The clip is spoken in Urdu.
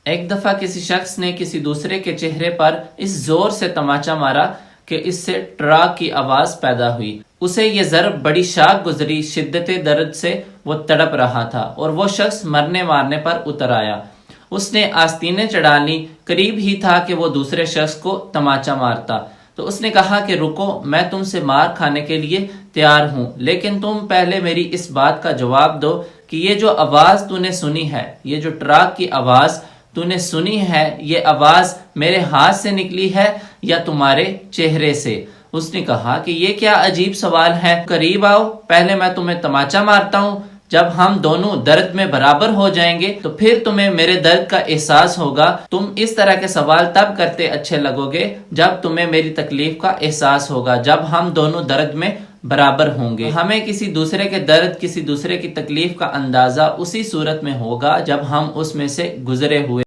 ایک دفعہ کسی شخص نے کسی دوسرے کے چہرے پر اس زور سے تماچا مارا کہ اس سے ٹراک کی آواز پیدا ہوئی۔ اسے یہ ضرب بڑی شاق گزری، شدت درد سے وہ تڑپ رہا تھا اور وہ شخص مرنے مارنے پر اتر آیا۔ اس نے آستینیں چڑھا لی، قریب ہی تھا کہ وہ دوسرے شخص کو تماچا مارتا۔ تو اس نے کہا کہ رکو، میں تم سے مار کھانے کے لیے تیار ہوں، لیکن تم پہلے میری اس بات کا جواب دو کہ یہ جو آواز تو نے سنی ہے، یہ جو ٹراک کی آواز تو نے سنی ہے، یہ آواز میرے ہاتھ سے نکلی ہے یا تمہارے چہرے سے؟ اس نے کہا کہ یہ کیا عجیب سوال ہے، قریب آؤ، پہلے میں تمہیں تماچا مارتا ہوں، جب ہم دونوں درد میں برابر ہو جائیں گے تو پھر تمہیں میرے درد کا احساس ہوگا۔ تم اس طرح کے سوال تب کرتے اچھے لگو گے جب تمہیں میری تکلیف کا احساس ہوگا، جب ہم دونوں درد میں برابر ہوں گے۔ ہمیں کسی دوسرے کے درد، کسی دوسرے کی تکلیف کا اندازہ اسی صورت میں ہوگا جب ہم اس میں سے گزرے ہوئے